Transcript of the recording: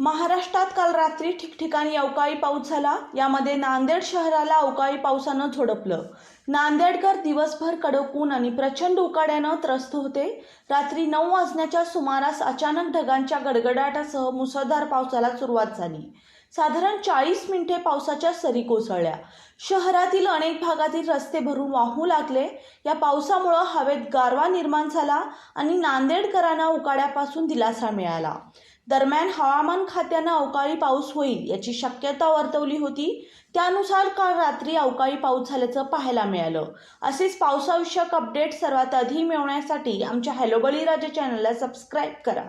महाराष्ट्रात काल रात्री ठिकठिकाणी अवकाळी पाऊस झाला। यामध्ये नांदेड शहराला अवकाळी पावसानं झोडपलं। नांदेडकर दिवसभर कडक ऊन आणि प्रचंड उकाड्यानं त्रस्त होते। रात्री 9 वाजण्याच्या सुमारास अचानक ढगांच्या गडगडाटासह मुसळधार पावसाला सुरुवात झाली। साधारण 40 मिनिटे पावसाच्या सरी कोसळल्या। शहरातील अनेक भागातील रस्ते भरून वाहू लागले। या पावसामुळे हवेत गारवा निर्माण झाला आणि नांदेडकरांना उकाड्यापासून दिलासा मिळाला। दरम्यान हवामान खात्यानं अवकाळी पाऊस होईल याची शक्यता वर्तवली होती। त्यानुसार काल रात्री अवकाळी पाऊस झाल्याचं पाहायला मिळालं। असेच पावसाविषयक अपडेट सर्वात आधी मिळवण्यासाठी आमच्या हॅलो बळीराजा चॅनलला सबस्क्राईब करा।